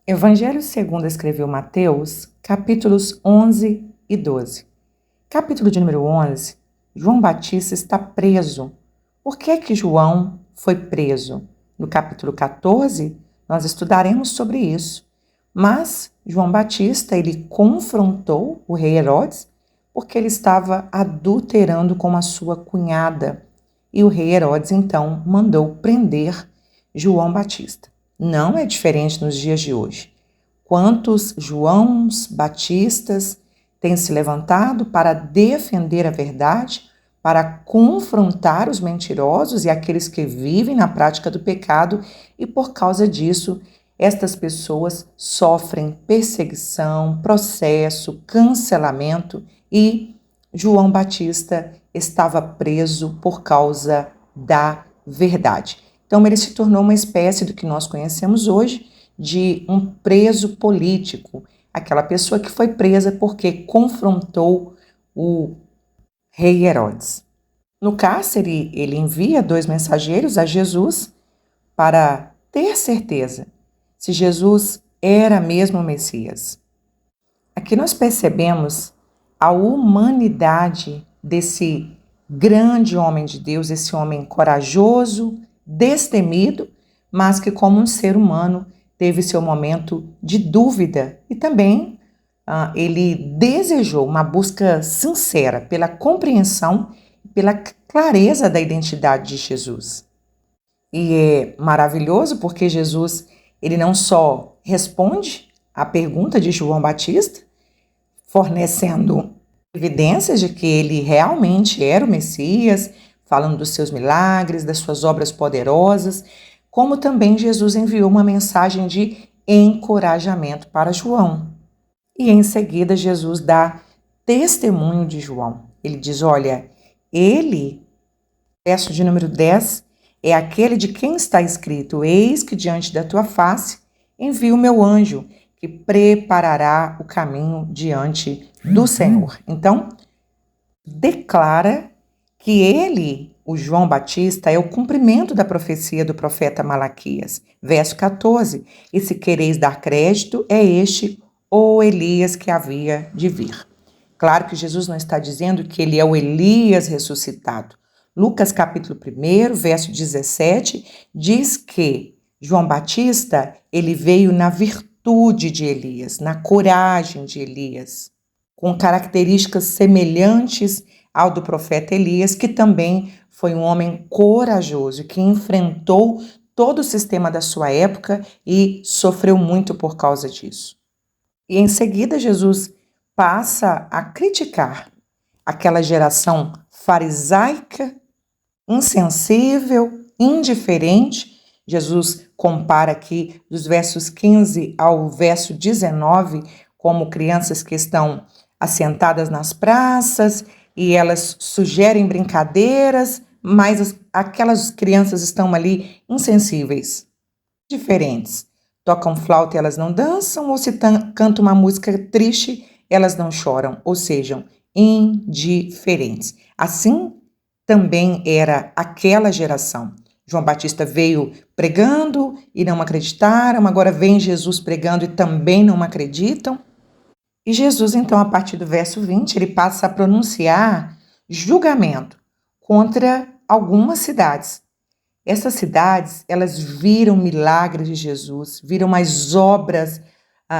Evangelho segundo escreveu Mateus, capítulos 11 e 12. Capítulo de número 11, João Batista está preso. Por que que João foi preso? No capítulo 14, nós estudaremos sobre isso. Mas João Batista, ele confrontou o rei Herodes porque ele estava adulterando com a sua cunhada. E o rei Herodes, então, mandou prender João Batista. Não é diferente nos dias de hoje. Quantos Joãos Batistas têm se levantado para defender a verdade, para confrontar os mentirosos e aqueles que vivem na prática do pecado, e por causa disso, estas pessoas sofrem perseguição, processo, cancelamento, e João Batista estava preso por causa da verdade. Então, ele se tornou uma espécie do que nós conhecemos hoje de um preso político, aquela pessoa que foi presa porque confrontou o rei Herodes. No cárcere, ele envia 2 mensageiros a Jesus para ter certeza se Jesus era mesmo o Messias. Aqui nós percebemos a humanidade desse grande homem de Deus, esse homem corajoso, destemido, mas que como um ser humano teve seu momento de dúvida e também ele desejou uma busca sincera pela compreensão e pela clareza da identidade de Jesus. E é maravilhoso porque Jesus, ele não só responde à pergunta de João Batista, fornecendo evidências de que ele realmente era o Messias, falando dos seus milagres, das suas obras poderosas, como também Jesus enviou uma mensagem de encorajamento para João. E em seguida Jesus dá testemunho de João. Ele diz, olha, ele, verso de número 10, é aquele de quem está escrito, eis que diante da tua face envio o meu anjo, que preparará o caminho diante do Senhor. Então, declara que ele, o João Batista, é o cumprimento da profecia do profeta Malaquias. Verso 14, e se quereis dar crédito, é este o Elias que havia de vir. Claro que Jesus não está dizendo que ele é o Elias ressuscitado. Lucas capítulo 1, verso 17, diz que João Batista, ele veio na virtude de Elias, na coragem de Elias, com características semelhantes ao do profeta Elias, que também foi um homem corajoso, que enfrentou todo o sistema da sua época e sofreu muito por causa disso. E em seguida Jesus passa a criticar aquela geração farisaica, insensível, indiferente. Jesus compara aqui dos versos 15 ao verso 19 como crianças que estão assentadas nas praças e elas sugerem brincadeiras, mas aquelas crianças estão ali insensíveis, diferentes. Tocam flauta e elas não dançam, ou se canta uma música triste, elas não choram, ou sejam, indiferentes. Assim também era aquela geração. João Batista veio pregando e não acreditaram, agora vem Jesus pregando e também não acreditam. E Jesus, então, a partir do verso 20, ele passa a pronunciar julgamento contra algumas cidades. Essas cidades, elas viram milagres de Jesus, viram as obras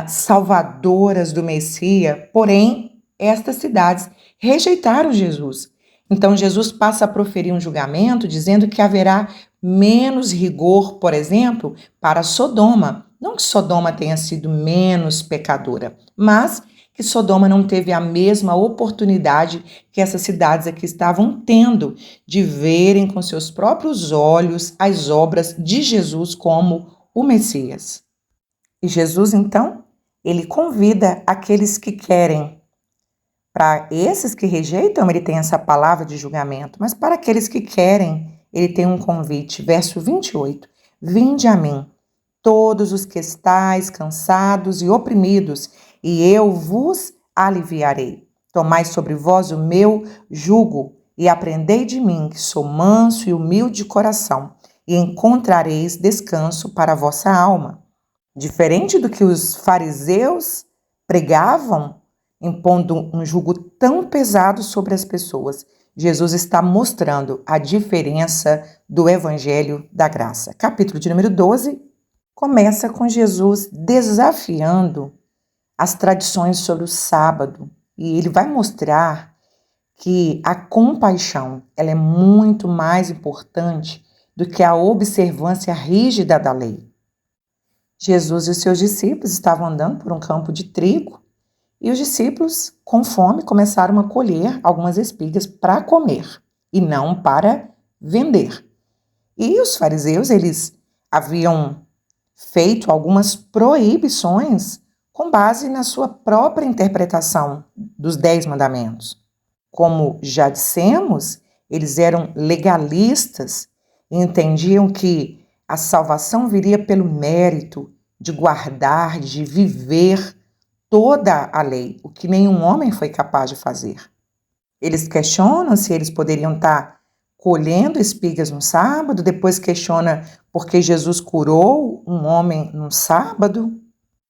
salvadoras do Messias, porém, estas cidades rejeitaram Jesus. Então, Jesus passa a proferir um julgamento dizendo que haverá menos rigor, por exemplo, para Sodoma. Não que Sodoma tenha sido menos pecadora, mas que Sodoma não teve a mesma oportunidade que essas cidades aqui estavam tendo de verem com seus próprios olhos as obras de Jesus como o Messias. E Jesus, então, ele convida aqueles que querem. Para esses que rejeitam, ele tem essa palavra de julgamento, mas para aqueles que querem, ele tem um convite. Verso 28, vinde a mim, todos os que estáis cansados e oprimidos, e eu vos aliviarei. Tomai sobre vós o meu jugo e aprendei de mim, que sou manso e humilde de coração, e encontrareis descanso para a vossa alma. Diferente do que os fariseus pregavam, impondo um jugo tão pesado sobre as pessoas, Jesus está mostrando a diferença do Evangelho da Graça. Capítulo de número 12 começa com Jesus desafiando as tradições sobre o sábado, e ele vai mostrar que a compaixão ela é muito mais importante do que a observância rígida da lei. Jesus e os seus discípulos estavam andando por um campo de trigo e os discípulos, com fome, começaram a colher algumas espigas para comer e não para vender. E os fariseus, eles haviam feito algumas proibições com base na sua própria interpretação dos 10 mandamentos. Como já dissemos, eles eram legalistas e entendiam que a salvação viria pelo mérito de guardar, de viver toda a lei, o que nenhum homem foi capaz de fazer. Eles questionam se eles poderiam estar colhendo espigas no sábado, depois questiona por que Jesus curou um homem no sábado.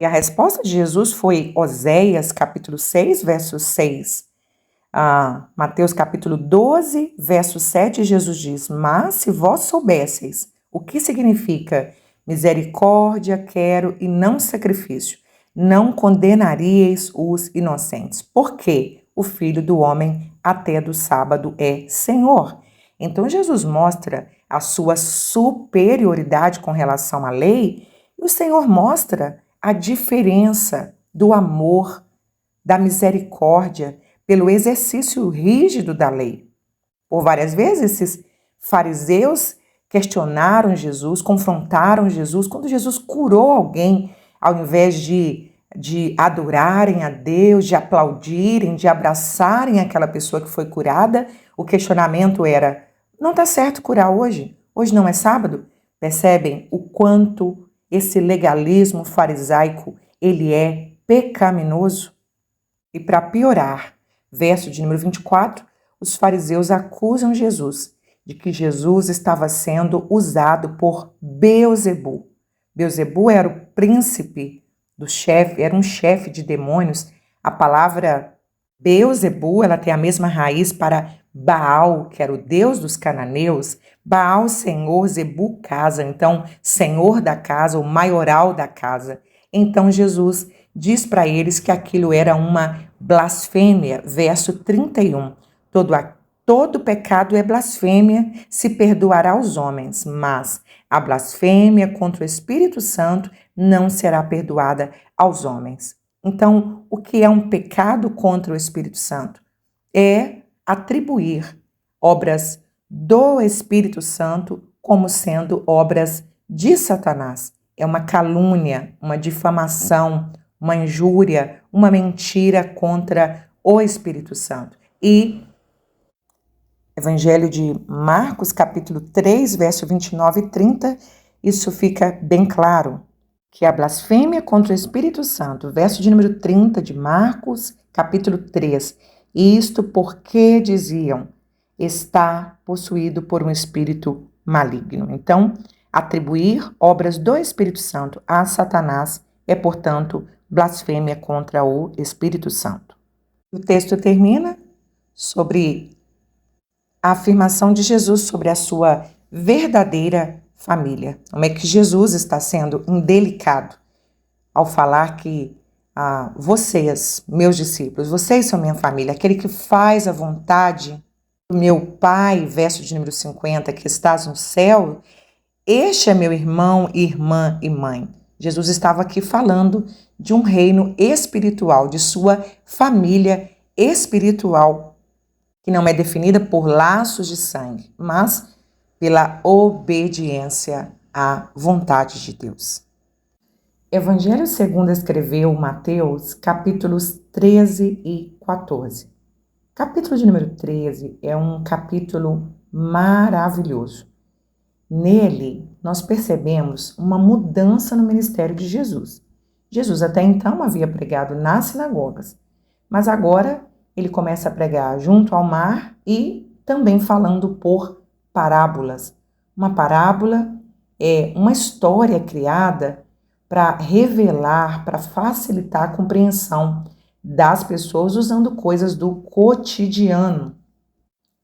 E a resposta de Jesus foi Oséias, capítulo 6, verso 6. Mateus, capítulo 12, verso 7, Jesus diz: mas se vós soubesseis o que significa misericórdia quero e não sacrifício, não condenaríeis os inocentes, porque o Filho do Homem até do sábado é Senhor. Então Jesus mostra a sua superioridade com relação à lei e o Senhor mostra a diferença do amor, da misericórdia, pelo exercício rígido da lei. Por várias vezes, esses fariseus questionaram Jesus, confrontaram Jesus. Quando Jesus curou alguém, ao invés de adorarem a Deus, de aplaudirem, de abraçarem aquela pessoa que foi curada, o questionamento era: não está certo curar hoje? Hoje não é sábado? Percebem o quanto esse legalismo farisaico ele é pecaminoso? E para piorar, verso de número 24, os fariseus acusam Jesus de que Jesus estava sendo usado por Beelzebu. Beelzebu era o príncipe do chefe, era um chefe de demônios. A palavra Beelzebu, ela tem a mesma raiz para Baal, que era o deus dos cananeus. Baal, senhor, Zebu, casa. Então, senhor da casa, o maioral da casa. Então, Jesus diz para eles que aquilo era uma blasfêmia. Verso 31. Todo pecado é blasfêmia, se perdoará aos homens, mas a blasfêmia contra o Espírito Santo não será perdoada aos homens. Então, o que é um pecado contra o Espírito Santo? É atribuir obras do Espírito Santo como sendo obras de Satanás. É uma calúnia, uma difamação, uma injúria, uma mentira contra o Espírito Santo. E Evangelho de Marcos, capítulo 3, verso 29 e 30, isso fica bem claro, que a blasfêmia contra o Espírito Santo, verso de número 30 de Marcos, capítulo 3, isto porque diziam, está possuído por um espírito maligno. Então, atribuir obras do Espírito Santo a Satanás é, portanto, blasfêmia contra o Espírito Santo. O texto termina sobre a afirmação de Jesus sobre a sua verdadeira família. Como é que Jesus está sendo indelicado ao falar que vocês, meus discípulos, vocês são minha família, aquele que faz a vontade do meu Pai, verso de número 50, que estás no céu, este é meu irmão, irmã e mãe. Jesus estava aqui falando de um reino espiritual, de sua família espiritual, que não é definida por laços de sangue, mas pela obediência à vontade de Deus. Evangelho segundo escreveu Mateus, capítulos 13 e 14. Capítulo de número 13 é um capítulo maravilhoso. Nele, nós percebemos uma mudança no ministério de Jesus. Jesus até então havia pregado nas sinagogas, mas agora ele começa a pregar junto ao mar e também falando por parábolas. Uma parábola é uma história criada para revelar, para facilitar a compreensão das pessoas usando coisas do cotidiano.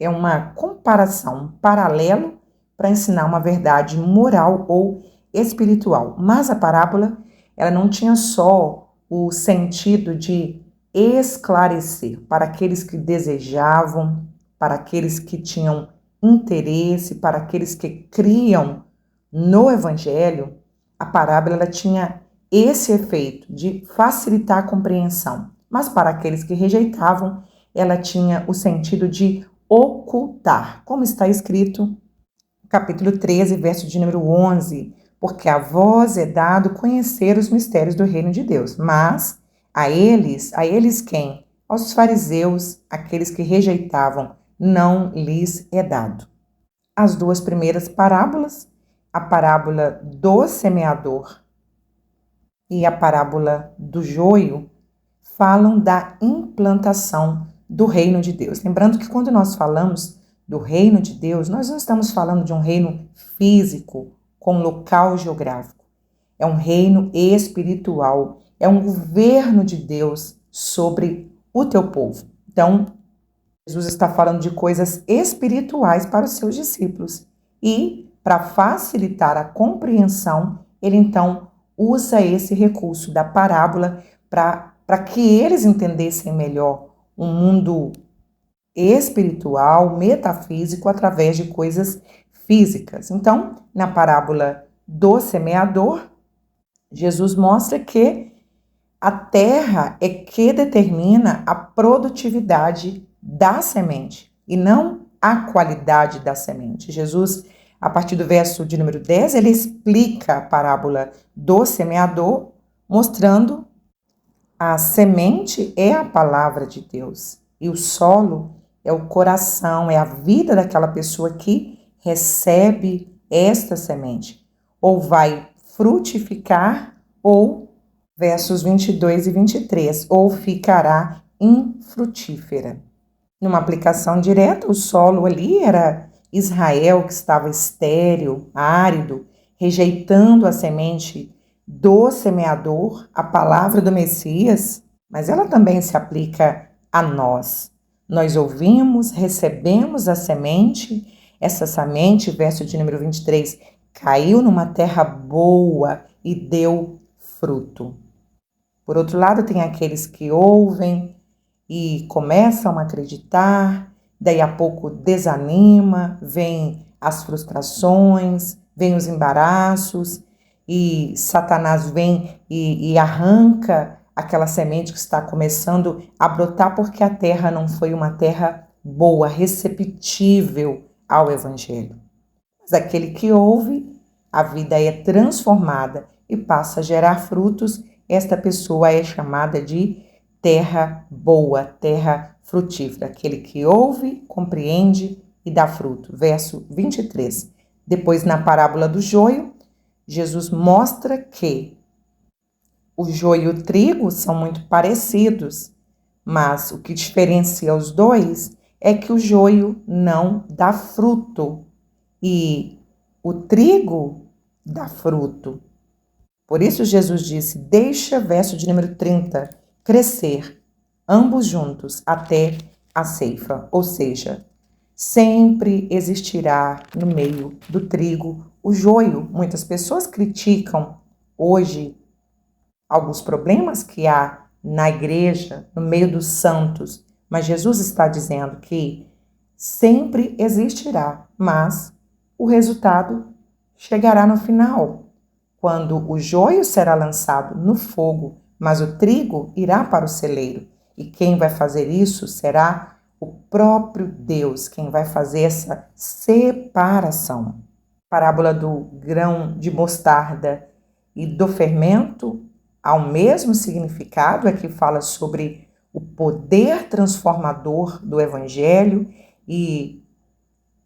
É uma comparação, um paralelo para ensinar uma verdade moral ou espiritual. Mas a parábola, ela não tinha só o sentido de esclarecer para aqueles que desejavam, para aqueles que tinham interesse, para aqueles que criam no evangelho. A parábola ela tinha esse efeito de facilitar a compreensão. Mas para aqueles que rejeitavam, ela tinha o sentido de ocultar, como está escrito no capítulo 13, verso de número 11, porque a vós é dado conhecer os mistérios do reino de Deus, mas a eles quem? Aos fariseus, aqueles que rejeitavam, não lhes é dado. As duas primeiras parábolas, a parábola do semeador e a parábola do joio, falam da implantação do reino de Deus. Lembrando que quando nós falamos do reino de Deus, nós não estamos falando de um reino físico, com local geográfico. É um reino espiritual, é um governo de Deus sobre o teu povo. Então, Jesus está falando de coisas espirituais para os seus discípulos. E, para facilitar a compreensão, ele então usa esse recurso da parábola para que eles entendessem melhor um mundo espiritual, metafísico, através de coisas físicas. Então, na parábola do semeador, Jesus mostra que a terra é que determina a produtividade da semente e não a qualidade da semente. Jesus, a partir do verso de número 10, ele explica a parábola do semeador, mostrando a semente é a palavra de Deus e o solo é o coração, é a vida daquela pessoa que recebe esta semente. Ou vai frutificar, ou, versos 22 e 23, ou ficará infrutífera. Numa aplicação direta, o solo ali era Israel, que estava estéril, árido, rejeitando a semente do semeador, a palavra do Messias, mas ela também se aplica a nós. Nós ouvimos, recebemos a semente, essa semente, verso de número 23, caiu numa terra boa e deu fruto. Por outro lado, tem aqueles que ouvem e começam a acreditar, daí a pouco desanima, vem as frustrações, vem os embaraços, e Satanás vem e arranca aquela semente que está começando a brotar porque a terra não foi uma terra boa, receptível ao Evangelho. Mas aquele que ouve, a vida é transformada e passa a gerar frutos, esta pessoa é chamada de terra boa, terra frutífera. Aquele que ouve, compreende e dá fruto. Verso 23. Depois, na parábola do joio, Jesus mostra que o joio e o trigo são muito parecidos, mas o que diferencia os dois é que o joio não dá fruto e o trigo dá fruto. Por isso Jesus disse, deixa, verso de número 30, crescer, ambos juntos, até a ceifa. Ou seja, sempre existirá no meio do trigo o joio. Muitas pessoas criticam hoje alguns problemas que há na igreja, no meio dos santos, mas Jesus está dizendo que sempre existirá, mas o resultado chegará no final, quando o joio será lançado no fogo, mas o trigo irá para o celeiro. E quem vai fazer isso será o próprio Deus, quem vai fazer essa separação. Parábola do grão de mostarda e do fermento, ao mesmo significado, é que fala sobre o poder transformador do Evangelho e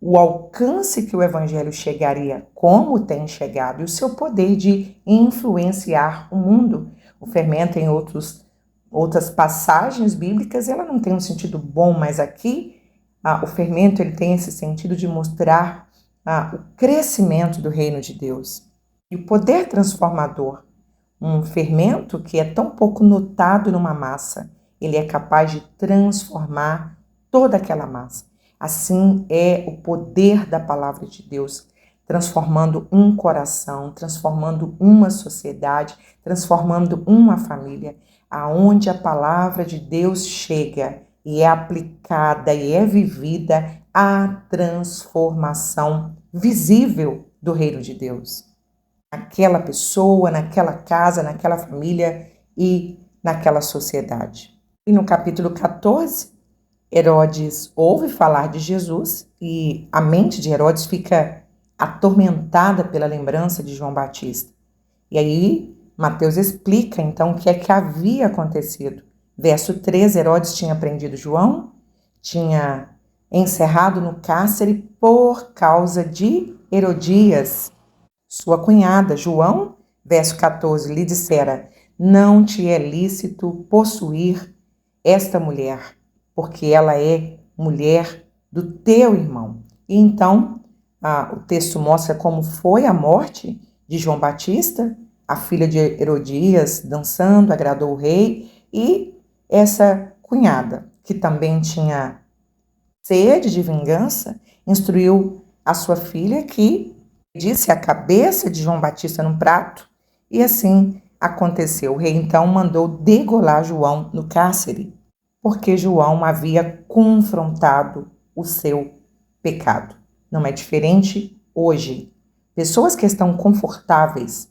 o alcance que o Evangelho chegaria, como tem chegado, e o seu poder de influenciar o mundo. O fermento, em outras passagens bíblicas, ela não tem um sentido bom, mas aqui o fermento ele tem esse sentido de mostrar o crescimento do reino de Deus. E o poder transformador, um fermento que é tão pouco notado numa massa, ele é capaz de transformar toda aquela massa. Assim é o poder da palavra de Deus, transformando um coração, transformando uma sociedade, transformando uma família, aonde a palavra de Deus chega e é aplicada e é vivida a transformação visível do reino de Deus. Naquela pessoa, naquela casa, naquela família e naquela sociedade. E no capítulo 14, Herodes ouve falar de Jesus e a mente de Herodes fica atormentada pela lembrança de João Batista. E aí, Mateus explica então o que é que havia acontecido. Verso 13, Herodes tinha prendido João, tinha encerrado no cárcere por causa de Herodias, sua cunhada. João, verso 14, lhe dissera: não te é lícito possuir esta mulher, porque ela é mulher do teu irmão. E então, o texto mostra como foi a morte de João Batista. A filha de Herodias dançando, agradou o rei, e essa cunhada, que também tinha sede de vingança, instruiu a sua filha que disse a cabeça de João Batista num prato, e assim aconteceu. O rei então mandou degolar João no cárcere, porque João havia confrontado o seu pecado. Não é diferente hoje. Pessoas que estão confortáveis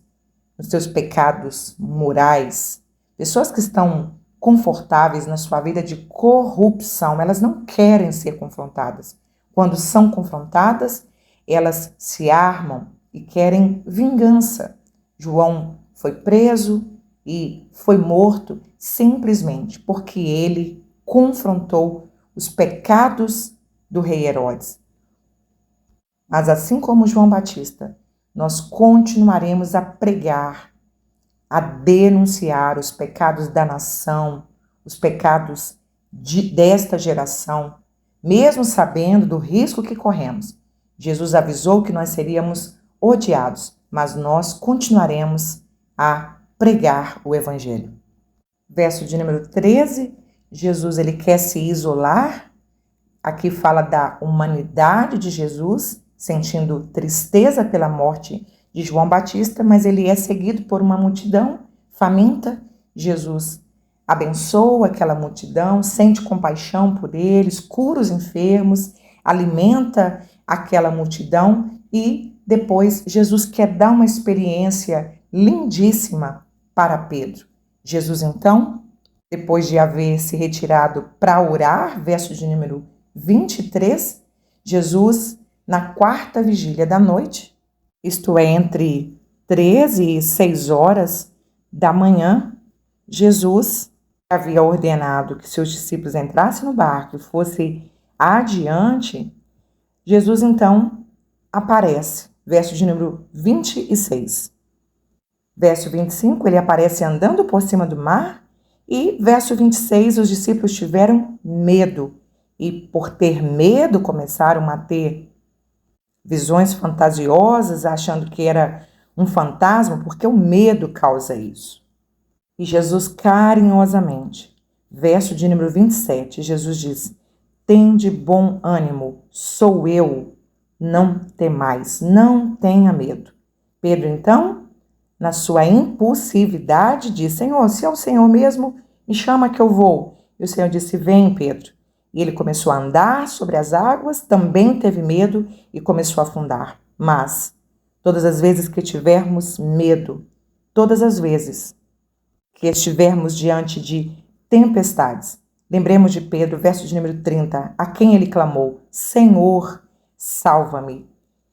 nos seus pecados morais, pessoas que estão confortáveis na sua vida de corrupção, elas não querem ser confrontadas. Quando são confrontadas, elas se armam e querem vingança. João foi preso e foi morto simplesmente porque ele confrontou os pecados do rei Herodes. Mas assim como João Batista, nós continuaremos a pregar, a denunciar os pecados da nação, os pecados desta geração, mesmo sabendo do risco que corremos. Jesus avisou que nós seríamos odiados, mas nós continuaremos a pregar o evangelho. Verso de número 13, Jesus ele quer se isolar. Aqui fala da humanidade de Jesus, sentindo tristeza pela morte de João Batista, mas ele é seguido por uma multidão faminta. Jesus abençoa aquela multidão, sente compaixão por eles, cura os enfermos, alimenta aquela multidão e depois Jesus quer dar uma experiência lindíssima para Pedro. Jesus então, depois de haver se retirado para orar, verso de número 23, Jesus, na quarta vigília da noite, isto é, entre 13 e 6 horas da manhã, Jesus havia ordenado que seus discípulos entrassem no barco e fossem adiante. Jesus então aparece, verso de número 26. Verso 25, ele aparece andando por cima do mar, e verso 26, os discípulos tiveram medo, e por ter medo começaram a ter visões fantasiosas, achando que era um fantasma, porque o medo causa isso. E Jesus carinhosamente, verso de número 27, Jesus diz: tende bom ânimo, sou eu, não temais, não tenha medo. Pedro então, na sua impulsividade, diz: Senhor, se é o Senhor mesmo, me chama que eu vou. E o Senhor disse: vem, Pedro. E ele começou a andar sobre as águas, também teve medo e começou a afundar. Mas, todas as vezes que tivermos medo, todas as vezes que estivermos diante de tempestades, lembremos de Pedro, verso de número 30, a quem ele clamou: Senhor, salva-me.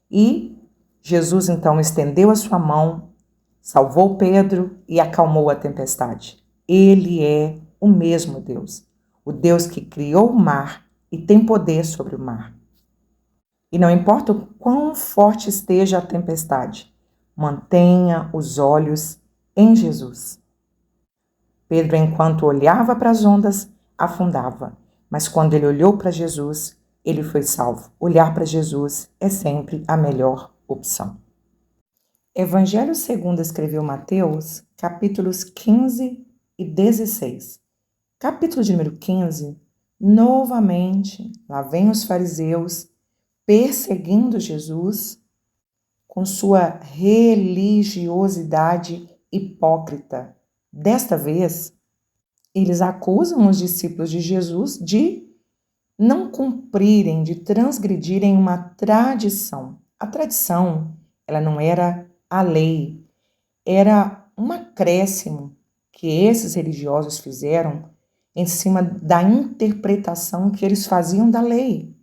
E Jesus então estendeu a sua mão, salvou Pedro e acalmou a tempestade. Ele é o mesmo Deus, o Deus que criou o mar e tem poder sobre o mar. E não importa o quão forte esteja a tempestade, mantenha os olhos em Jesus. Pedro, enquanto olhava para as ondas, afundava, mas quando ele olhou para Jesus, ele foi salvo. Olhar para Jesus é sempre a melhor opção. Evangelho segundo escreveu Mateus, capítulos 15 e 16. Capítulo de número 15, novamente, lá vem os fariseus perseguindo Jesus com sua religiosidade hipócrita. Desta vez, eles acusam os discípulos de Jesus de não cumprirem, de transgredirem uma tradição. A tradição, ela não era a lei, era um acréscimo que esses religiosos fizeram em cima da interpretação que eles faziam da lei.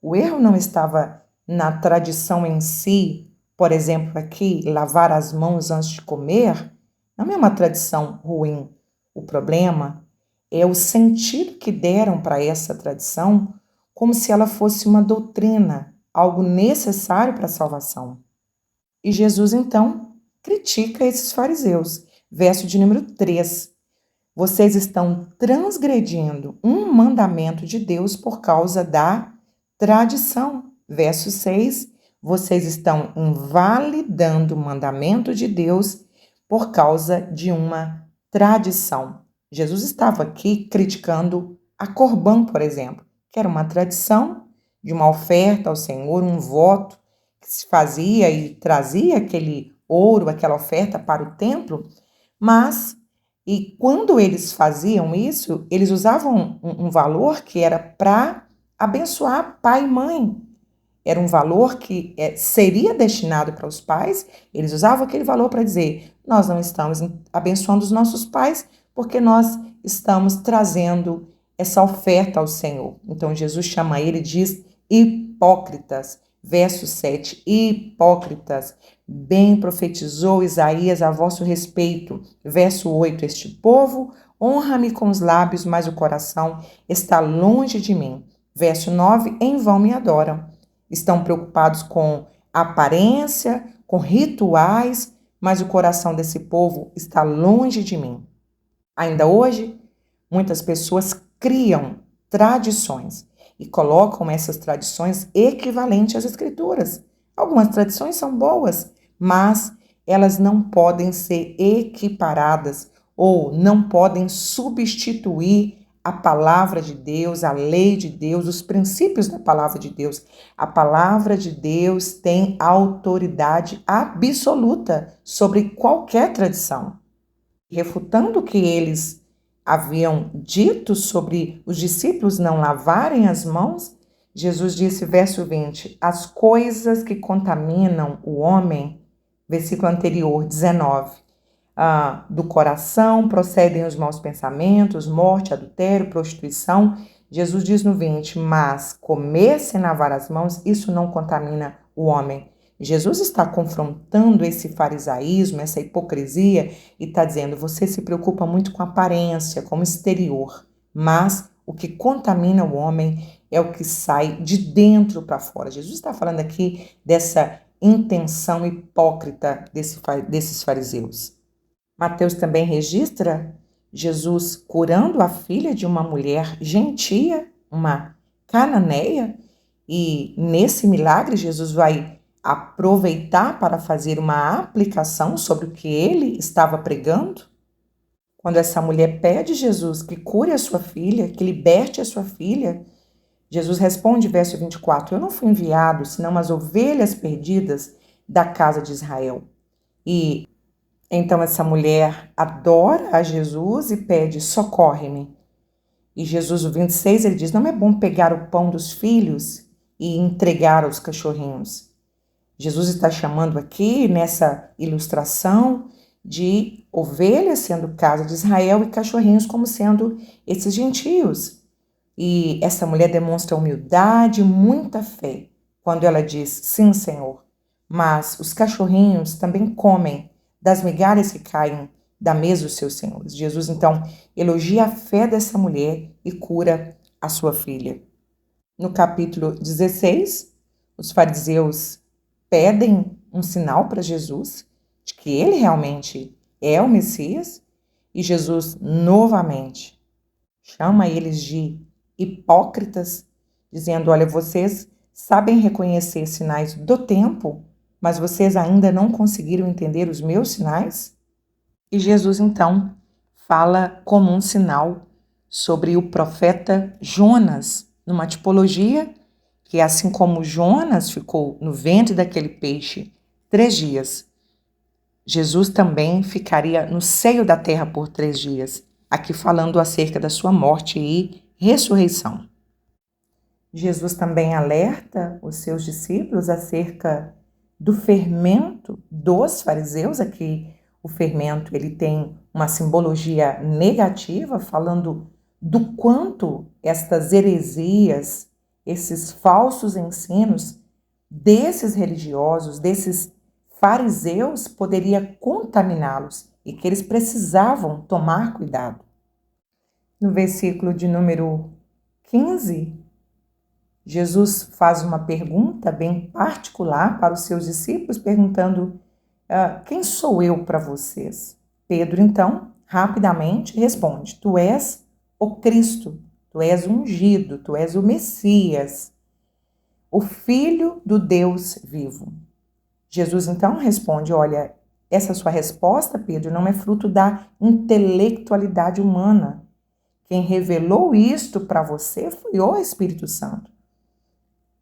O erro não estava na tradição em si, por exemplo, aqui, lavar as mãos antes de comer, não é uma tradição ruim. O problema é o sentido que deram para essa tradição, como se ela fosse uma doutrina, algo necessário para a salvação. E Jesus, então, critica esses fariseus. Verso de número 3. Vocês estão transgredindo um mandamento de Deus por causa da tradição. Verso 6. Vocês estão invalidando o mandamento de Deus por causa de uma tradição. Jesus estava aqui criticando a Corbã, por exemplo, que era uma tradição de uma oferta ao Senhor, um voto que se fazia e trazia aquele ouro, aquela oferta para o templo, mas e quando eles faziam isso, eles usavam um valor que era para abençoar pai e mãe. Era um valor que seria destinado para os pais, eles usavam aquele valor para dizer, nós não estamos abençoando os nossos pais, porque nós estamos trazendo essa oferta ao Senhor. Então Jesus chama ele e diz hipócritas. Verso 7, hipócritas, bem profetizou Isaías a vosso respeito. Verso 8, este povo honra-me com os lábios, mas o coração está longe de mim. Verso 9, em vão me adoram. Estão preocupados com aparência, com rituais, mas o coração desse povo está longe de mim. Ainda hoje, muitas pessoas criam tradições e colocam essas tradições equivalentes às escrituras. Algumas tradições são boas, mas elas não podem ser equiparadas ou não podem substituir a palavra de Deus, a lei de Deus, os princípios da palavra de Deus. A palavra de Deus tem autoridade absoluta sobre qualquer tradição. Refutando o que eles haviam dito sobre os discípulos não lavarem as mãos, Jesus disse, verso 20, as coisas que contaminam o homem, versículo anterior, 19, do coração procedem os maus pensamentos, morte, adultério, prostituição. Jesus diz no 20, mas comer sem lavar as mãos, isso não contamina o homem. Jesus está confrontando esse farisaísmo, essa hipocrisia, e está dizendo, você se preocupa muito com a aparência, com o exterior, mas o que contamina o homem é o que sai de dentro para fora. Jesus está falando aqui dessa intenção hipócrita desses fariseus. Mateus também registra Jesus curando a filha de uma mulher gentia, uma cananeia, e nesse milagre Jesus vai aproveitar para fazer uma aplicação sobre o que ele estava pregando. Quando essa mulher pede a Jesus que cure a sua filha, que liberte a sua filha, Jesus responde, verso 24, eu não fui enviado senão as ovelhas perdidas da casa de Israel. E então essa mulher adora a Jesus e pede, socorre-me. E Jesus, o 26, ele diz, não é bom pegar o pão dos filhos e entregar aos cachorrinhos. Jesus está chamando aqui, nessa ilustração, de ovelhas sendo casa de Israel e cachorrinhos como sendo esses gentios. E essa mulher demonstra humildade e muita fé quando ela diz, sim, Senhor, mas os cachorrinhos também comem das migalhas que caem da mesa dos seus senhores. Jesus, então, elogia a fé dessa mulher e cura a sua filha. No capítulo 16, os fariseus pedem um sinal para Jesus de que ele realmente é o Messias e Jesus novamente chama eles de hipócritas, dizendo, olha, vocês sabem reconhecer sinais do tempo, mas vocês ainda não conseguiram entender os meus sinais? E Jesus, então, fala como um sinal sobre o profeta Jonas, numa tipologia que, assim como Jonas ficou no ventre daquele peixe 3 dias, Jesus também ficaria no seio da terra por 3 dias, aqui falando acerca da sua morte e ressurreição. Jesus também alerta os seus discípulos acerca do fermento dos fariseus. Aqui o fermento ele tem uma simbologia negativa, falando do quanto estas heresias, esses falsos ensinos desses religiosos, desses fariseus, poderia contaminá-los e que eles precisavam tomar cuidado. No versículo de número 15, Jesus faz uma pergunta bem particular para os seus discípulos, perguntando: quem sou eu para vocês? Pedro, então, rapidamente responde: tu és o Cristo, tu és o ungido, tu és o Messias, o Filho do Deus vivo. Jesus, então, responde: olha, essa sua resposta, Pedro, não é fruto da intelectualidade humana. Quem revelou isto para você foi o Espírito Santo.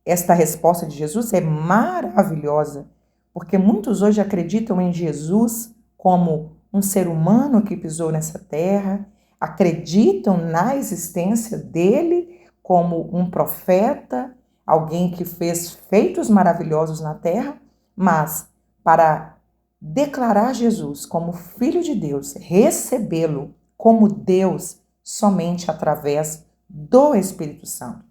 Esta resposta de Jesus é maravilhosa, porque muitos hoje acreditam em Jesus como um ser humano que pisou nessa terra, acreditam na existência dele como um profeta, alguém que fez feitos maravilhosos na terra, mas para declarar Jesus como Filho de Deus, recebê-lo como Deus somente através do Espírito Santo.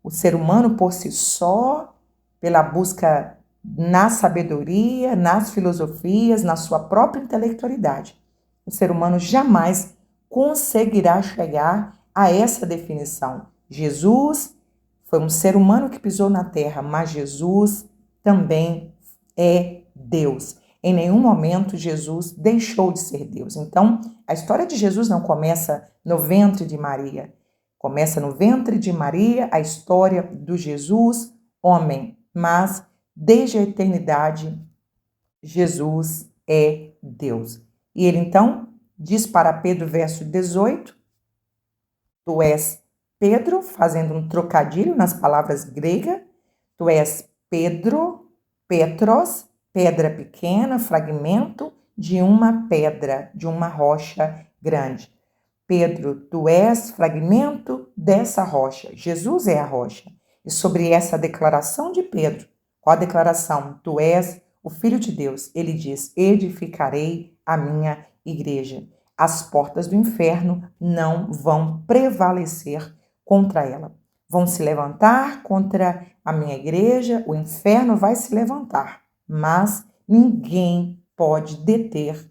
O ser humano por si só, pela busca na sabedoria, nas filosofias, na sua própria intelectualidade, o ser humano jamais conseguirá chegar a essa definição. Jesus foi um ser humano que pisou na terra, mas Jesus também é Deus. Em nenhum momento Jesus deixou de ser Deus. Então, a história de Jesus não começa no ventre de Maria. Começa no ventre de Maria a história do Jesus, homem, mas desde a eternidade, Jesus é Deus. E ele então diz para Pedro, verso 18, tu és Pedro, fazendo um trocadilho nas palavras gregas, tu és Pedro, Petros, pedra pequena, fragmento de uma pedra, de uma rocha grande. Pedro, tu és fragmento dessa rocha. Jesus é a rocha. E sobre essa declaração de Pedro, qual a declaração? Tu és o Filho de Deus. Ele diz: edificarei a minha igreja. As portas do inferno não vão prevalecer contra ela. Vão se levantar contra a minha igreja, o inferno vai se levantar, mas ninguém pode deter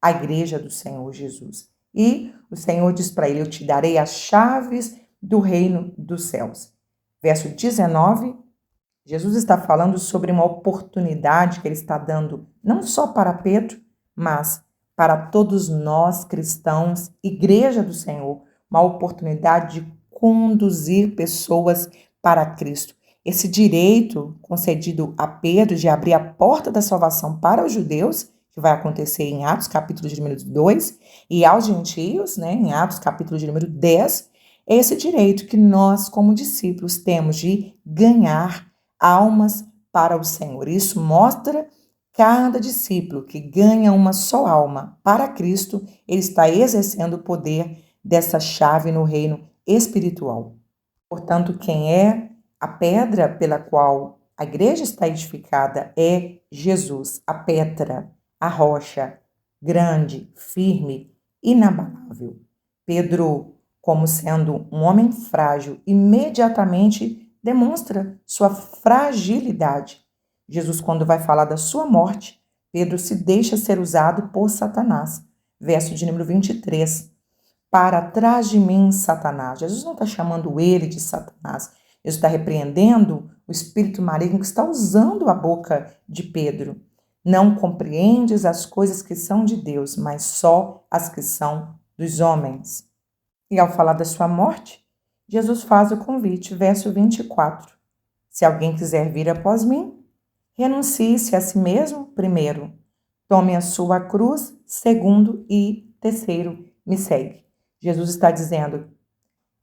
a igreja do Senhor Jesus. E o Senhor diz para ele: eu te darei as chaves do reino dos céus. Verso 19, Jesus está falando sobre uma oportunidade que ele está dando não só para Pedro, mas para todos nós cristãos, igreja do Senhor, uma oportunidade de conduzir pessoas para Cristo. Esse direito concedido a Pedro de abrir a porta da salvação para os judeus, que vai acontecer em Atos, capítulo de número 2, e aos gentios, em Atos, capítulo de número 10, é esse direito que nós, como discípulos, temos de ganhar almas para o Senhor. Isso mostra cada discípulo que ganha uma só alma para Cristo, ele está exercendo o poder dessa chave no reino espiritual. Portanto, quem é a pedra pela qual a igreja está edificada é Jesus, a pedra, a rocha, grande, firme, inabalável. Pedro, como sendo um homem frágil, imediatamente demonstra sua fragilidade. Jesus, quando vai falar da sua morte, Pedro se deixa ser usado por Satanás. Verso de número 23. Para trás de mim, Satanás. Jesus não está chamando ele de Satanás. Jesus está repreendendo o espírito maligno que está usando a boca de Pedro. Não compreendes as coisas que são de Deus, mas só as que são dos homens. E ao falar da sua morte, Jesus faz o convite, verso 24. Se alguém quiser vir após mim, renuncie-se a si mesmo, primeiro. Tome a sua cruz, segundo, e terceiro, me segue. Jesus está dizendo: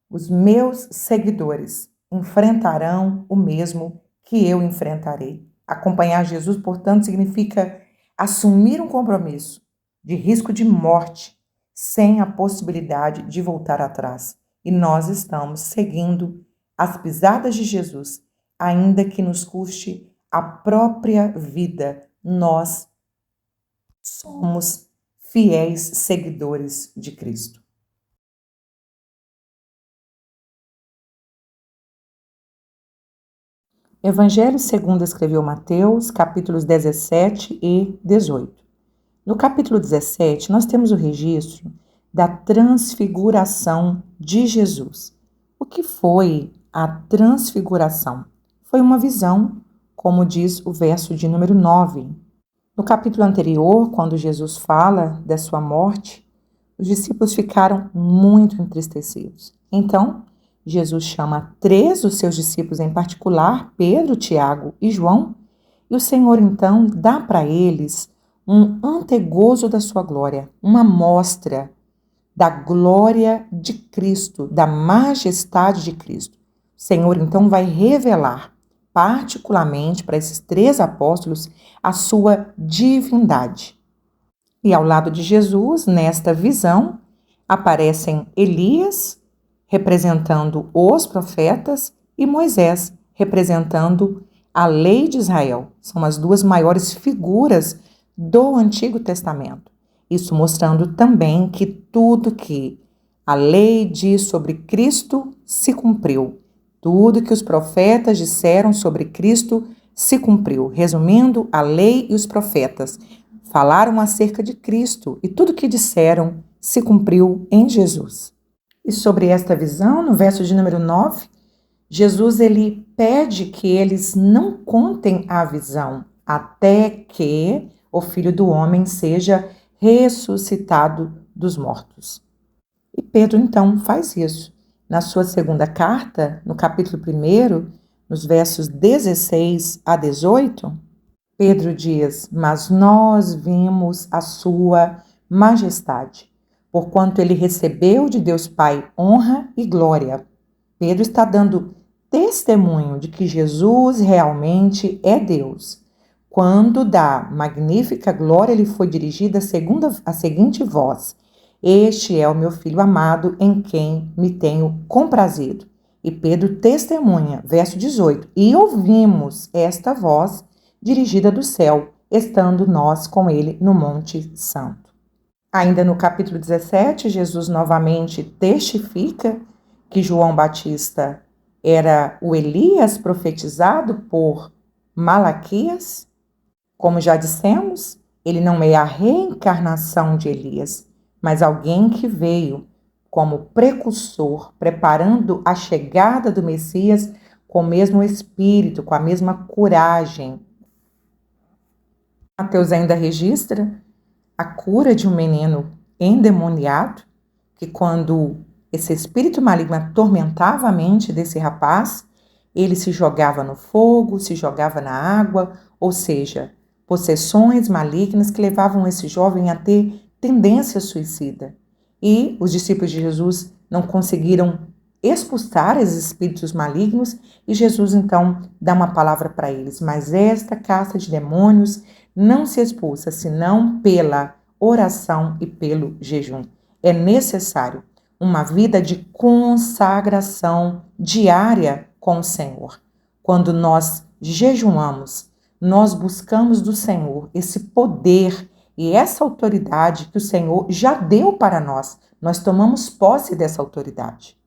os meus seguidores enfrentarão o mesmo que eu enfrentarei. Acompanhar Jesus, portanto, significa assumir um compromisso de risco de morte, sem a possibilidade de voltar atrás. E nós estamos seguindo as pisadas de Jesus, ainda que nos custe a própria vida. Nós somos fiéis seguidores de Cristo. Evangelho segundo escreveu Mateus, capítulos 17 e 18. No capítulo 17, nós temos o registro da transfiguração de Jesus. O que foi a transfiguração? Foi uma visão, como diz o verso de número 9. No capítulo anterior, quando Jesus fala da sua morte, os discípulos ficaram muito entristecidos. Então, Jesus chama 3 dos seus discípulos em particular, Pedro, Tiago e João, e o Senhor então dá para eles um antegozo da sua glória, uma mostra da glória de Cristo, da majestade de Cristo. O Senhor então vai revelar particularmente para esses 3 apóstolos a sua divindade. E ao lado de Jesus, nesta visão, aparecem Elias, representando os profetas, e Moisés, representando a lei de Israel. São as 2 maiores figuras do Antigo Testamento. Isso mostrando também que tudo que a lei diz sobre Cristo se cumpriu. Tudo que os profetas disseram sobre Cristo se cumpriu. Resumindo, a lei e os profetas falaram acerca de Cristo e tudo que disseram se cumpriu em Jesus. E sobre esta visão, no verso de número 9, Jesus ele pede que eles não contem a visão até que o Filho do Homem seja ressuscitado dos mortos. E Pedro então faz isso. Na sua segunda carta, no capítulo 1, nos versos 16 a 18, Pedro diz: mas nós vimos a sua majestade, porquanto ele recebeu de Deus Pai honra e glória. Pedro está dando testemunho de que Jesus realmente é Deus. Quando da magnífica glória lhe foi dirigida a seguinte voz: este é o meu filho amado, em quem me tenho comprazido. E Pedro testemunha, verso 18: e ouvimos esta voz dirigida do céu, estando nós com ele no Monte Santo. Ainda no capítulo 17, Jesus novamente testifica que João Batista era o Elias profetizado por Malaquias. Como já dissemos, ele não é a reencarnação de Elias, mas alguém que veio como precursor, preparando a chegada do Messias com o mesmo espírito, com a mesma coragem. Mateus ainda registra a cura de um menino endemoniado, que quando esse espírito maligno atormentava a mente desse rapaz, ele se jogava no fogo, se jogava na água, ou seja, possessões malignas que levavam esse jovem a ter tendência suicida. E os discípulos de Jesus não conseguiram expulsar esses espíritos malignos e Jesus então dá uma palavra para eles: mas esta casta de demônios não se expulsa senão pela oração e pelo jejum. É necessário uma vida de consagração diária com o Senhor. Quando nós jejuamos, nós buscamos do Senhor esse poder e essa autoridade que o Senhor já deu para nós. Nós tomamos posse dessa autoridade.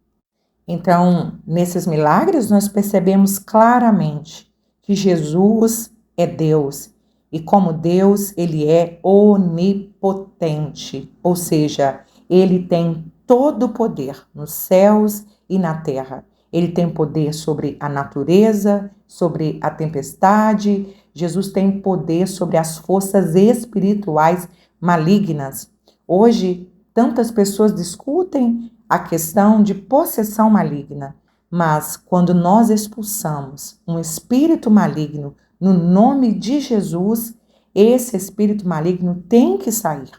Então, nesses milagres, nós percebemos claramente que Jesus é Deus. E como Deus, ele é onipotente, ou seja, ele tem todo o poder nos céus e na terra. Ele tem poder sobre a natureza, sobre a tempestade. Jesus tem poder sobre as forças espirituais malignas. Hoje, tantas pessoas discutem a questão de possessão maligna, mas quando nós expulsamos um espírito maligno no nome de Jesus, esse espírito maligno tem que sair.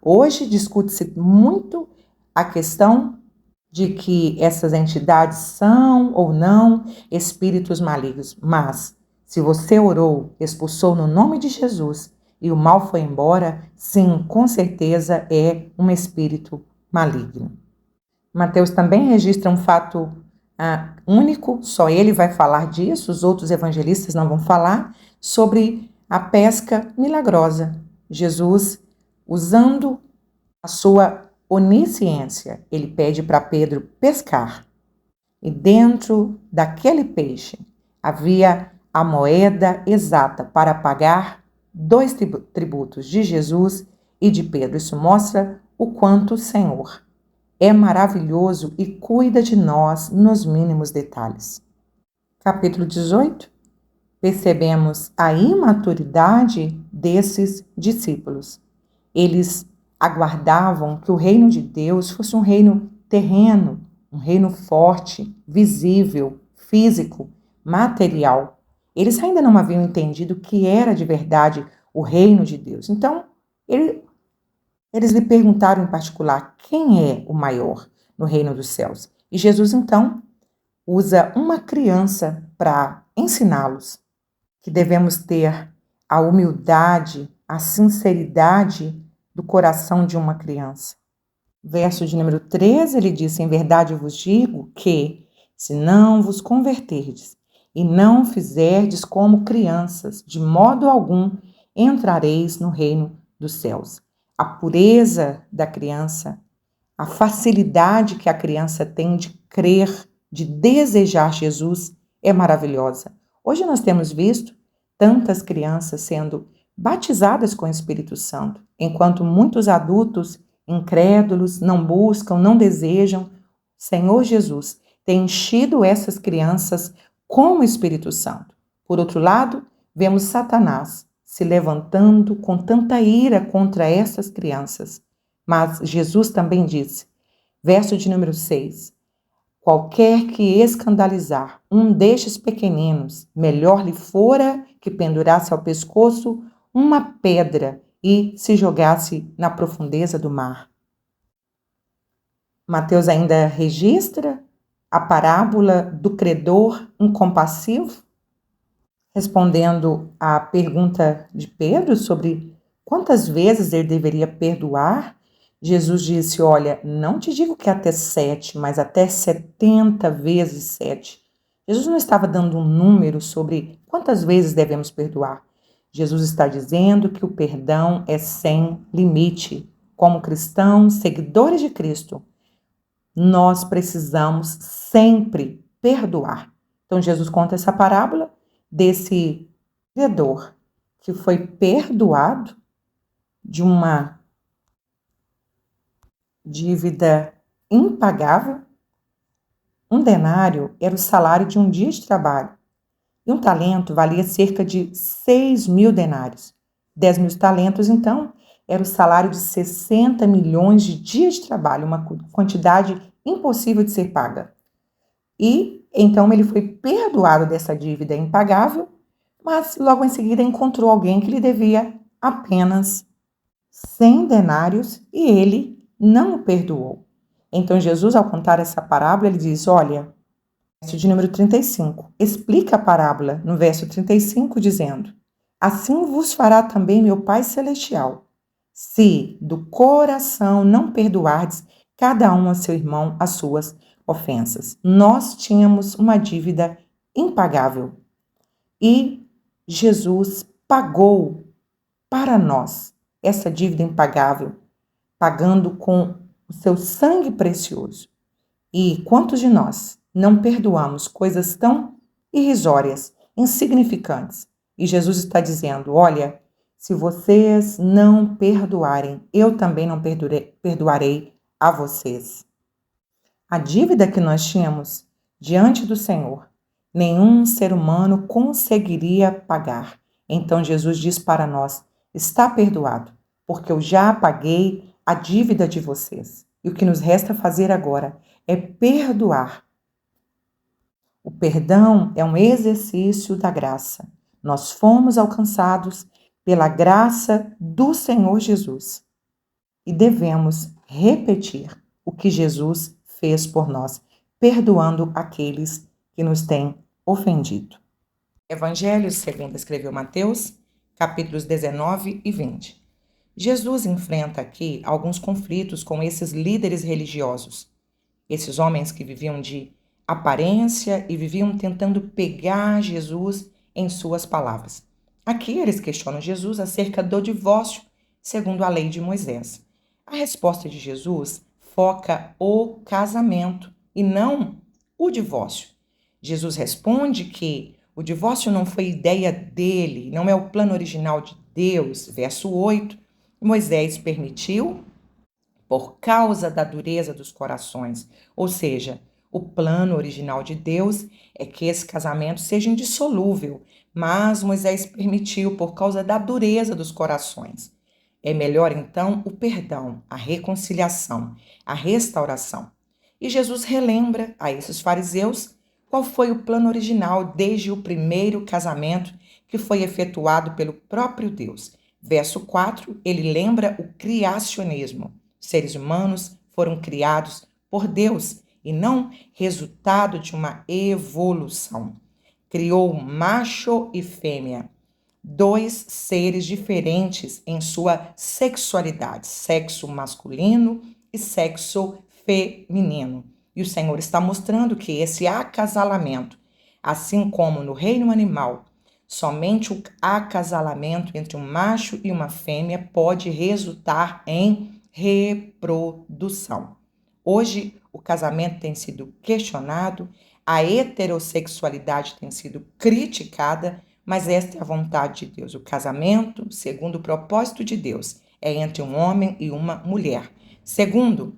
Hoje discute-se muito a questão de que essas entidades são ou não espíritos malignos, mas se você orou, expulsou no nome de Jesus e o mal foi embora, sim, com certeza é um espírito maligno. Mateus também registra um fato único, só ele vai falar disso, os outros evangelistas não vão falar, sobre a pesca milagrosa. Jesus, usando a sua onisciência, ele pede para Pedro pescar. E dentro daquele peixe havia a moeda exata para pagar 2 tributos de Jesus e de Pedro. Isso mostra o quanto o Senhor é maravilhoso e cuida de nós nos mínimos detalhes. Capítulo 18. Percebemos a imaturidade desses discípulos. Eles aguardavam que o reino de Deus fosse um reino terreno, um reino forte, visível, físico, material. Eles ainda não haviam entendido o que era de verdade o reino de Deus. Então, eles lhe perguntaram em particular quem é o maior no reino dos céus. E Jesus, então, usa uma criança para ensiná-los que devemos ter a humildade, a sinceridade do coração de uma criança. Verso de número 13, ele diz: em verdade vos digo que, se não vos converterdes e não fizerdes como crianças, de modo algum entrareis no reino dos céus. A pureza da criança, a facilidade que a criança tem de crer, de desejar Jesus é maravilhosa. Hoje nós temos visto tantas crianças sendo batizadas com o Espírito Santo, enquanto muitos adultos incrédulos não buscam, não desejam. Senhor Jesus tem enchido essas crianças com o Espírito Santo. Por outro lado, vemos Satanás se levantando com tanta ira contra essas crianças. Mas Jesus também disse, verso de número 6, qualquer que escandalizar um destes pequeninos, melhor lhe fora que pendurasse ao pescoço uma pedra e se jogasse na profundeza do mar. Mateus ainda registra a parábola do credor incompassivo, respondendo à pergunta de Pedro sobre quantas vezes ele deveria perdoar. Jesus disse, olha, não te digo que até 7, mas até 70 vezes 7. Jesus não estava dando um número sobre quantas vezes devemos perdoar. Jesus está dizendo que o perdão é sem limite. Como cristãos, seguidores de Cristo, nós precisamos sempre perdoar. Então, Jesus conta essa parábola desse credor que foi perdoado de uma dívida impagável. Um denário era o salário de um dia de trabalho. E um talento valia cerca de 6.000 denários. 10.000 talentos, então, era o salário de 60 milhões de dias de trabalho, uma quantidade impossível de ser paga. E, então, ele foi perdoado dessa dívida impagável, mas logo em seguida encontrou alguém que lhe devia apenas 100 denários e ele não o perdoou. Então, Jesus, ao contar essa parábola, ele diz, olha, verso de número 35, explica a parábola no verso 35, dizendo, assim vos fará também meu Pai Celestial, se do coração não perdoardes cada um a seu irmão as suas ofensas. Nós tínhamos uma dívida impagável e Jesus pagou para nós essa dívida impagável, pagando com o seu sangue precioso. E quantos de nós não perdoamos coisas tão irrisórias, insignificantes? E Jesus está dizendo, olha, se vocês não perdoarem, eu também não perdoarei a vocês. A dívida que nós tínhamos diante do Senhor, nenhum ser humano conseguiria pagar. Então Jesus diz para nós, está perdoado, porque eu já paguei a dívida de vocês. E o que nos resta fazer agora é perdoar. O perdão é um exercício da graça. Nós fomos alcançados pela graça do Senhor Jesus e devemos repetir o que Jesus fez por nós, perdoando aqueles que nos têm ofendido. Evangelho segundo escreveu Mateus, capítulos 19 e 20. Jesus enfrenta aqui alguns conflitos com esses líderes religiosos, esses homens que viviam de aparência e viviam tentando pegar Jesus em suas palavras. Aqui eles questionam Jesus acerca do divórcio, segundo a lei de Moisés. A resposta de Jesus foca o casamento e não o divórcio. Jesus responde que o divórcio não foi ideia dele, não é o plano original de Deus. Verso 8, Moisés permitiu por causa da dureza dos corações. Ou seja, o plano original de Deus é que esse casamento seja indissolúvel, mas Moisés permitiu por causa da dureza dos corações. É melhor então o perdão, a reconciliação, a restauração. E Jesus relembra a esses fariseus qual foi o plano original desde o primeiro casamento que foi efetuado pelo próprio Deus. Verso 4, ele lembra o criacionismo. Seres humanos foram criados por Deus e não resultado de uma evolução. Criou macho e fêmea, dois seres diferentes em sua sexualidade, sexo masculino e sexo feminino. E o Senhor está mostrando que esse acasalamento, assim como no reino animal, somente o acasalamento entre um macho e uma fêmea pode resultar em reprodução. Hoje, o casamento tem sido questionado, a heterossexualidade tem sido criticada, mas esta é a vontade de Deus. O casamento, segundo o propósito de Deus, é entre um homem e uma mulher. Segundo,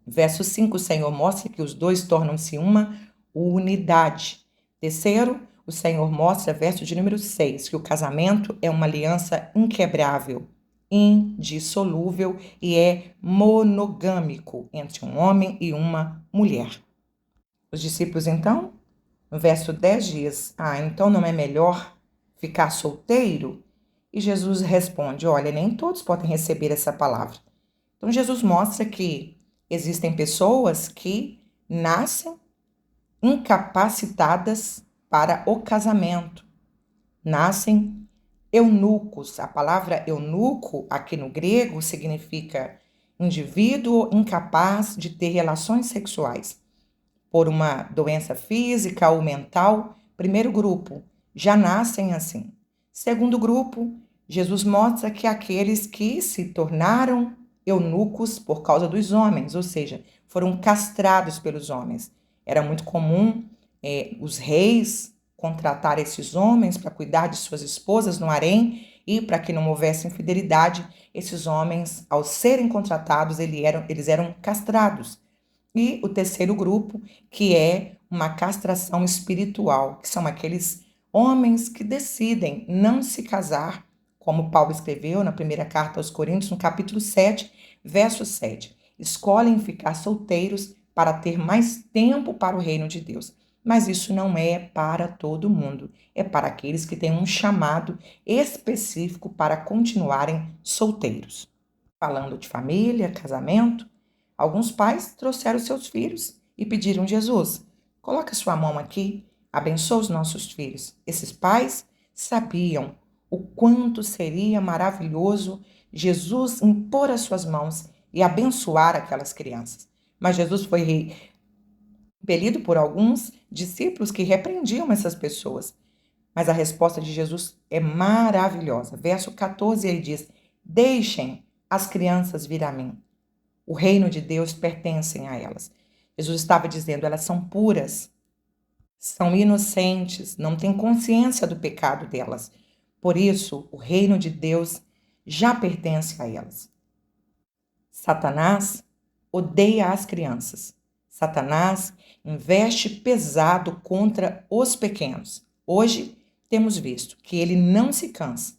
verso 5, o Senhor mostra que os dois tornam-se uma unidade. Terceiro, o Senhor mostra, verso de número 6, que o casamento é uma aliança inquebrável, indissolúvel e é monogâmico entre um homem e uma mulher. Os discípulos, então, no verso 10 diz, então não é melhor ficar solteiro? E Jesus responde, olha, nem todos podem receber essa palavra. Então Jesus mostra que existem pessoas que nascem incapacitadas para o casamento, nascem eunucos. A palavra eunuco aqui no grego significa indivíduo incapaz de ter relações sexuais por uma doença física ou mental. Primeiro grupo, já nascem assim. Segundo grupo, Jesus mostra que aqueles que se tornaram eunucos por causa dos homens, ou seja, foram castrados pelos homens. Era muito comum os reis contratar esses homens para cuidar de suas esposas no harém e para que não houvesse infidelidade, esses homens, ao serem contratados, eles eram castrados. E o terceiro grupo, que é uma castração espiritual, que são aqueles homens que decidem não se casar, como Paulo escreveu na primeira carta aos Coríntios, no capítulo 7, verso 7. Escolhem ficar solteiros para ter mais tempo para o reino de Deus. Mas isso não é para todo mundo, é para aqueles que têm um chamado específico para continuarem solteiros. Falando de família, casamento, alguns pais trouxeram seus filhos e pediram: Jesus, coloca sua mão aqui, abençoa os nossos filhos. Esses pais sabiam o quanto seria maravilhoso Jesus impor as suas mãos e abençoar aquelas crianças. Mas Jesus foi impelido por alguns discípulos que repreendiam essas pessoas. Mas a resposta de Jesus é maravilhosa. Verso 14, ele diz: deixem as crianças vir a mim. O reino de Deus pertence a elas. Jesus estava dizendo, elas são puras, são inocentes, não têm consciência do pecado delas. Por isso, o reino de Deus já pertence a elas. Satanás odeia as crianças. Satanás investe pesado contra os pequenos. Hoje, temos visto que ele não se cansa,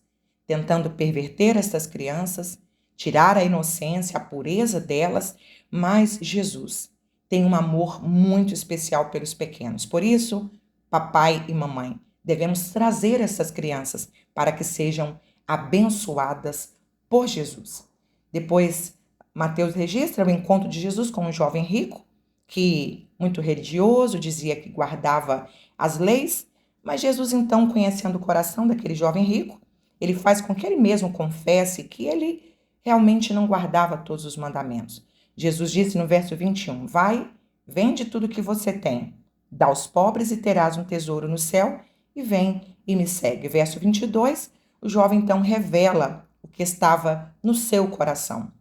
tentando perverter estas crianças, tirar a inocência, a pureza delas, mas Jesus tem um amor muito especial pelos pequenos. Por isso, papai e mamãe, devemos trazer essas crianças para que sejam abençoadas por Jesus. Depois, Mateus registra o encontro de Jesus com um jovem rico, que, muito religioso, dizia que guardava as leis, mas Jesus, então, conhecendo o coração daquele jovem rico, ele faz com que ele mesmo confesse que ele realmente não guardava todos os mandamentos. Jesus disse no verso 21, vai, vende tudo o que você tem, dá aos pobres e terás um tesouro no céu, e vem e me segue. Verso 22, o jovem então revela o que estava no seu coração.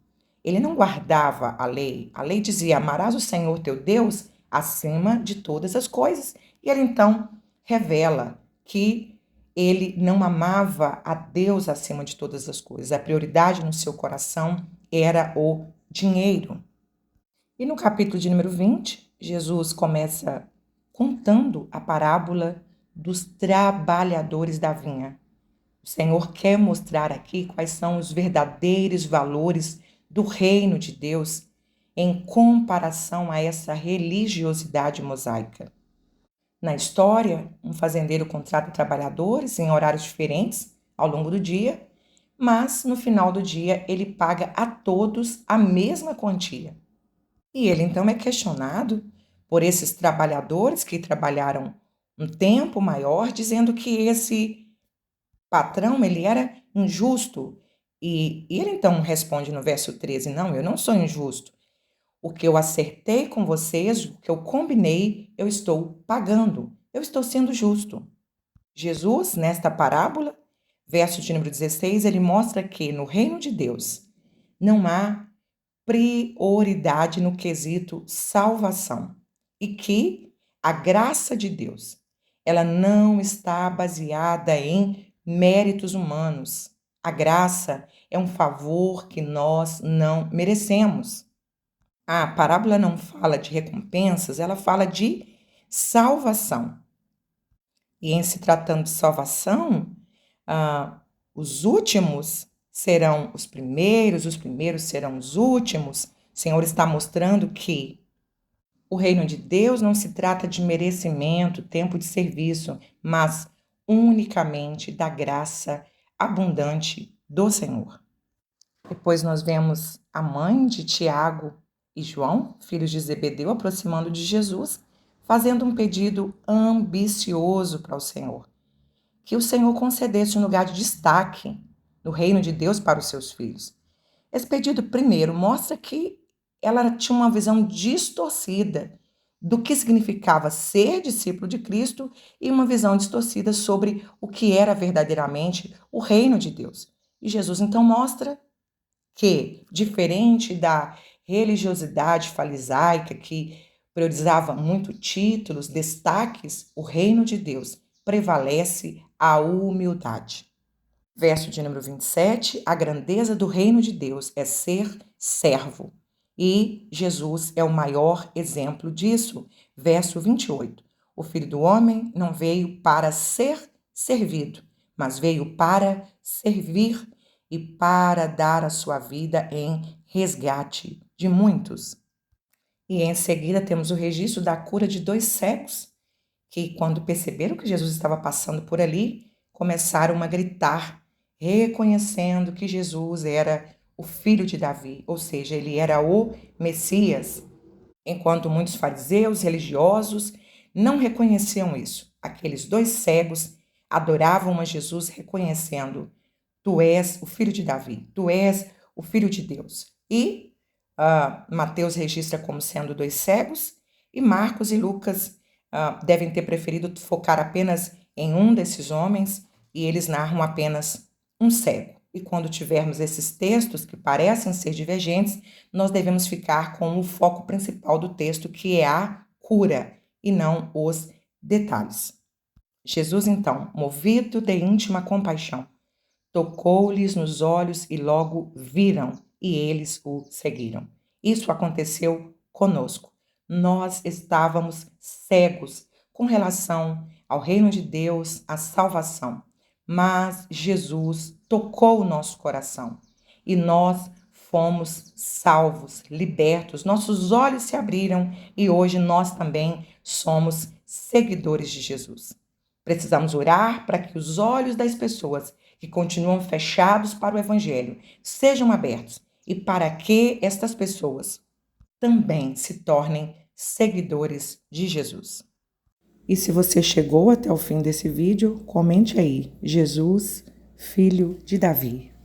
Ele não guardava a lei dizia, amarás o Senhor teu Deus acima de todas as coisas. E ele então revela que ele não amava a Deus acima de todas as coisas. A prioridade no seu coração era o dinheiro. E no capítulo de número 20, Jesus começa contando a parábola dos trabalhadores da vinha. O Senhor quer mostrar aqui quais são os verdadeiros valores do reino de Deus em comparação a essa religiosidade mosaica. Na história, um fazendeiro contrata trabalhadores em horários diferentes ao longo do dia, mas no final do dia ele paga a todos a mesma quantia. E ele então é questionado por esses trabalhadores que trabalharam um tempo maior, dizendo que esse patrão ele era injusto. E ele então responde no verso 13, não, eu não sou injusto. O que eu acertei com vocês, o que eu combinei, eu estou pagando. Eu estou sendo justo. Jesus, nesta parábola, verso de número 16, ele mostra que no reino de Deus não há prioridade no quesito salvação e que a graça de Deus, ela não está baseada em méritos humanos. A graça é um favor que nós não merecemos. A parábola não fala de recompensas, ela fala de salvação. E em se tratando de salvação, os últimos serão os primeiros serão os últimos. O Senhor está mostrando que o reino de Deus não se trata de merecimento, tempo de serviço, mas unicamente da graça abundante do Senhor. Depois nós vemos a mãe de Tiago e João, filhos de Zebedeu, aproximando de Jesus, fazendo um pedido ambicioso para o Senhor. Que o Senhor concedesse um lugar de destaque no reino de Deus para os seus filhos. Esse pedido, primeiro, mostra que ela tinha uma visão distorcida do que significava ser discípulo de Cristo e uma visão distorcida sobre o que era verdadeiramente o reino de Deus. E Jesus então mostra que, diferente da religiosidade farisaica que priorizava muito títulos, destaques, o reino de Deus prevalece a humildade. Verso de número 27, a grandeza do reino de Deus é ser servo. E Jesus é o maior exemplo disso. Verso 28, o Filho do Homem não veio para ser servido, mas veio para servir e para dar a sua vida em resgate de muitos. E em seguida temos o registro da cura de 2 cegos, que quando perceberam que Jesus estava passando por ali, começaram a gritar, reconhecendo que Jesus era o filho de Davi, ou seja, ele era o Messias. Enquanto muitos fariseus religiosos não reconheciam isso, aqueles 2 cegos adoravam a Jesus reconhecendo: tu és o filho de Davi, tu és o filho de Deus. E Mateus registra como sendo 2 cegos, e Marcos e Lucas devem ter preferido focar apenas em um desses homens, e eles narram apenas um cego. E quando tivermos esses textos que parecem ser divergentes, nós devemos ficar com o foco principal do texto, que é a cura, e não os detalhes. Jesus, então, movido de íntima compaixão, tocou-lhes nos olhos e logo viram, e eles o seguiram. Isso aconteceu conosco. Nós estávamos cegos com relação ao reino de Deus, à salvação. Mas Jesus tocou o nosso coração e nós fomos salvos, libertos. Nossos olhos se abriram e hoje nós também somos seguidores de Jesus. Precisamos orar para que os olhos das pessoas que continuam fechados para o Evangelho sejam abertos e para que estas pessoas também se tornem seguidores de Jesus. E se você chegou até o fim desse vídeo, comente aí, Jesus, filho de Davi.